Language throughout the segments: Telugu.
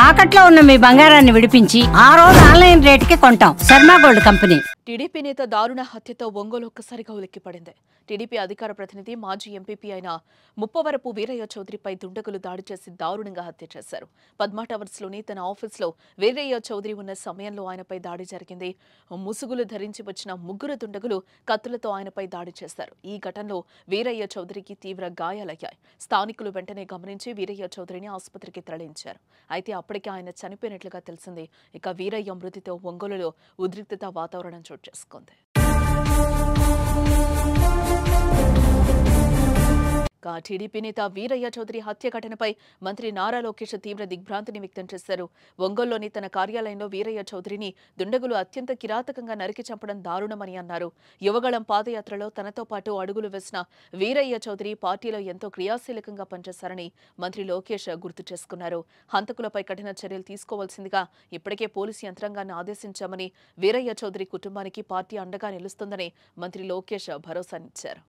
తాకట్లో ఉన్న మీ బంగారాన్ని విడిపించి ఆ రోజు ఆన్లైన్ రేటుకి కొంటాం. Sharma gold company. టీడీపీ నేత దారుణ హత్యతో ఒంగోలు ఒక్కసారిగా ఉలిక్కిపడింది. టీడీపీ అధికార ప్రతినిధి మాజీ ఎంపీపీ అయిన ముప్పవరపు వీరయ్య చౌదరిపై దుండగులు దాడి చేసి దారుణంగా హత్య చేశారు. పద్మా టవర్స్లోని తన ఆఫీస్లో వీరయ్య చౌదరి ఉన్న సమయంలో ఆయనపై దాడి జరిగింది. ముసుగులు ధరించి వచ్చిన ముగ్గురు దుండగులు కత్తులతో ఆయనపై దాడి చేశారు. ఈ ఘటనలో వీరయ్య చౌదరికి తీవ్ర గాయాలయ్యాయి. స్థానికులు వెంటనే గమనించి వీరయ్య చౌదరిని ఆసుపత్రికి తరలించారు. అయితే అప్పటికే ఆయన చనిపోయినట్లుగా తెలిసింది. ఇక వీరయ్య మృతితో ఒంగోలులో ఉద్రిక్తత వాతావరణం చోటు చేసుకుంది. టీడీపీ నేత వీరయ్య చౌదరి హత్య ఘటనపై మంత్రి నారా లోకేష్ తీవ్ర దిగ్భ్రాంతిని వ్యక్తం చేశారు. ఒంగోలులోని తన కార్యాలయంలో వీరయ్య చౌదరిని దుండగులు అత్యంత కిరాతకంగా నరికి చంపడం దారుణమని అన్నారు. యువగళం పాదయాత్రలో తనతో పాటు అడుగులు వేసిన వీరయ్య చౌదరి పార్టీలో ఎంతో క్రియాశీలకంగా పనిచేశారని మంత్రి లోకేష్ గుర్తు చేసుకున్నారు. హంతకులపై కఠిన చర్యలు తీసుకోవాల్సిందిగా ఇప్పటికే పోలీసు యంత్రాంగాన్ని ఆదేశించామని, వీరయ్య చౌదరి కుటుంబానికి పార్టీ అండగా నిలుస్తుందని మంత్రి లోకేష్ భరోసానిచ్చారు.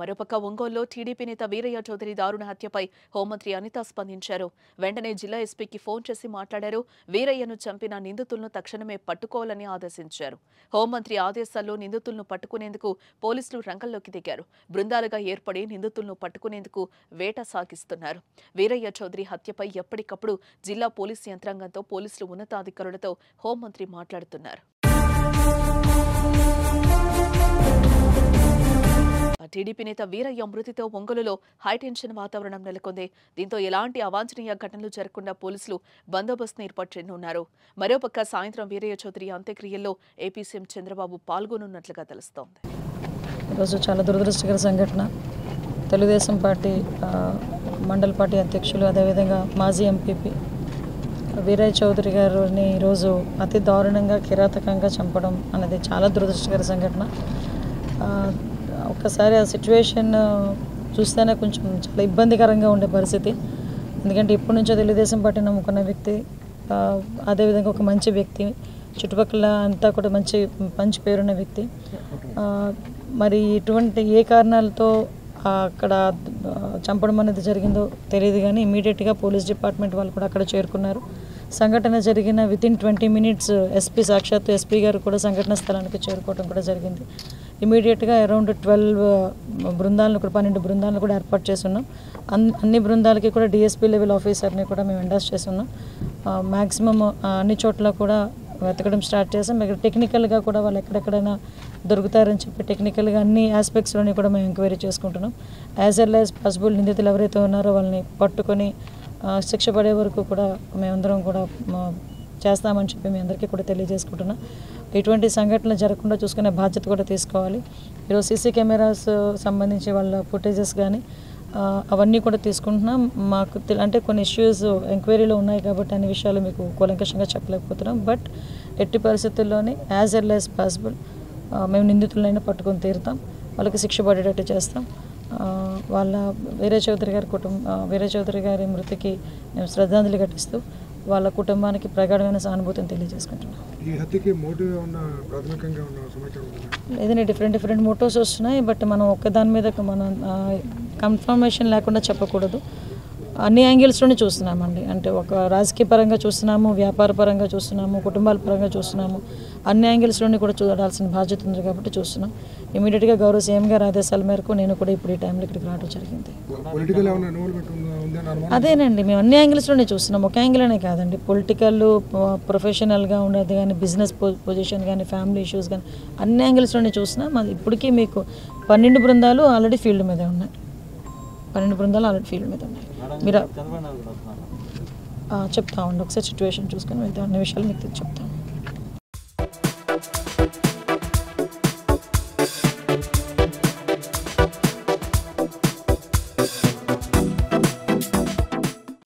మరోపక్క ఒంగోలులో టీడీపీ నేత వీరయ్య చౌదరి దారుణ హత్యపై హోంమంత్రి అనిత స్పందించారు. వెంటనే జిల్లా ఎస్పీకి ఫోన్ చేసి మాట్లాడారు. వీరయ్యను చంపిన నిందితులను తక్షణమే పట్టుకోవాలని ఆదేశించారు. హోంమంత్రి ఆదేశాల్లో నిందితులను పట్టుకునేందుకు పోలీసులు రంగంలోకి దిగారు. బృందాలుగా ఏర్పడి నిందితులను పట్టుకునేందుకు వేట సాగిస్తున్నారు. వీరయ్య చౌదరి హత్యపై ఎప్పటికప్పుడు జిల్లా పోలీసు యంత్రాంగంతో పోలీసులు ఉన్నతాధికారులతో హోంమంత్రి మాట్లాడుతున్నారు. టీడీపీ నేత వీరయ్య మృతితో ఒంగోలులో హైటెన్షన్ వాతావరణం నెలకొంది. దీంతో ఎలాంటి అవాంఛనీయ ఘటనలు జరగకుండా పోలీసులు బందోబస్తును ఏర్పాటు చేయనున్నారు. మరోపక్క సాయంత్రం వీరయ్య చౌదరి అంత్యక్రియల్లో ఏపీ సీఎం చంద్రబాబు పాల్గొనున్నట్లుగా తెలుస్తోంది. ఈరోజు చాలా దురదృష్టకర సంఘటన. తెలుగుదేశం పార్టీ మండల పార్టీ అధ్యక్షులు, అదేవిధంగా మాజీ ఎంపీపీ వీరయ్య చౌదరి గారిని ఈరోజు అతి దారుణంగా కిరాతకంగా చంపడం అనేది చాలా దురదృష్టకర సంఘటన. ఒక్కసారి ఆ సిచ్యువేషన్ చూస్తేనే కొంచెం చాలా ఇబ్బందికరంగా ఉండే పరిస్థితి. ఎందుకంటే ఇప్పటి నుంచో తెలుగుదేశం పార్టీ నమ్ముకున్న వ్యక్తి, అదేవిధంగా ఒక మంచి వ్యక్తి, చుట్టుపక్కల అంతా కూడా మంచి పేరున్న వ్యక్తి. మరి ఇటువంటి ఏ కారణాలతో అక్కడ చంపడం అనేది జరిగిందో తెలియదు, కానీ ఇమీడియట్గా పోలీస్ డిపార్ట్మెంట్ వాళ్ళు కూడా అక్కడ చేరుకున్నారు. సంఘటన జరిగిన వితిన్ 20 minutes ఎస్పీ, సాక్షాత్తు ఎస్పీ గారు కూడా సంఘటన స్థలానికి చేరుకోవడం కూడా జరిగింది. ఇమీడియట్గా అరౌండ్ 12 బృందాలను కూడా 12 బృందాలను కూడా ఏర్పాటు చేస్తున్నాం. అన్ని బృందాలకి కూడా డిఎస్పీ లెవెల్ ఆఫీసర్ని కూడా మేము ఎండాస్ చేస్తున్నాం. మ్యాక్సిమం అన్ని చోట్ల కూడా వెతకడం స్టార్ట్ చేసాం. టెక్నికల్గా కూడా వాళ్ళు ఎక్కడెక్కడైనా దొరుకుతారని చెప్పి టెక్నికల్గా అన్ని ఆస్పెక్ట్స్లోని కూడా మేము ఎంక్వైరీ చేసుకుంటున్నాం. యాజ్ వెల్ యాజ్ పాసిబుల్ నిందితులు ఎవరైతే ఉన్నారో వాళ్ళని పట్టుకొని శిక్ష పడే వరకు కూడా మేమందరం కూడా చేస్తామని చెప్పి మీ అందరికీ కూడా తెలియజేసుకుంటున్నాం. ఇటువంటి సంఘటనలు జరగకుండా చూసుకునే బాధ్యత కూడా తీసుకోవాలి. ఈరోజు సీసీ కెమెరాస్ సంబంధించి వాళ్ళ ఫుటేజెస్ కానీ అవన్నీ కూడా తీసుకుంటున్నాం. మాకు అంటే కొన్ని ఇష్యూస్ ఎంక్వైరీలో ఉన్నాయి కాబట్టి అన్ని విషయాలు మీకు కూలంకషంగా చెప్పలేకపోతున్నాం. బట్ ఎట్టి పరిస్థితుల్లోనే యాజ్ వెల్ యాజ్ పాసిబుల్ మేము నిందితులైనా పట్టుకొని తీరుతాం, వాళ్ళకి శిక్ష పడేటట్టు చేస్తాం. వాళ్ళ వీరయ్య చౌదరి గారి మృతికి మేము శ్రద్ధాంజలి ఘటిస్తూ వాళ్ళ కుటుంబానికి ప్రగాఢమైన సానుభూతిని తెలియజేసుకుంటున్నాం. లేదంటే డిఫరెంట్ మోటివ్స్ వస్తున్నాయి. బట్ మనం ఒక్కదాని మీద మనం కన్ఫర్మేషన్ లేకుండా చెప్పకూడదు. అన్ని యాంగిల్స్లోనే చూస్తున్నామండి. అంటే ఒక రాజకీయ పరంగా చూస్తున్నాము, వ్యాపార పరంగా చూస్తున్నాము, కుటుంబాల పరంగా చూస్తున్నాము. అన్ని యాంగిల్స్లోని కూడా చూడాల్సిన బాధ్యత ఉంది కాబట్టి చూస్తున్నాం. ఇమీడియట్గా గౌరవ సీఎం గారి ఆదేశాల మేరకు నేను కూడా ఇప్పుడు ఈ టైంలో ఇక్కడికి రావడం జరిగింది. అదేనండి, మేము అన్ని యాంగిల్స్లోనే చూస్తున్నాం. ఒక యాంగిల్ అనే కాదండి, పొలిటికల్, ప్రొఫెషనల్గా ఉండేది కానీ, బిజినెస్ పొజిషన్ కానీ, ఫ్యామిలీ ఇష్యూస్ కానీ అన్ని యాంగిల్స్లోనే చూస్తున్నాం. అది ఇప్పటికీ మీకు 12 బృందాలు ఆల్రెడీ ఫీల్డ్ మీదే ఉన్నాయి. 12 బృందాలు ఆల్రెడీ ఫీల్డ్ మీద ఉన్నాయి. మీరు చెప్తా ఉండి ఒకసారి సిచ్యువేషన్ చూసుకొని అన్ని విషయాలు మీకు చెప్తాను.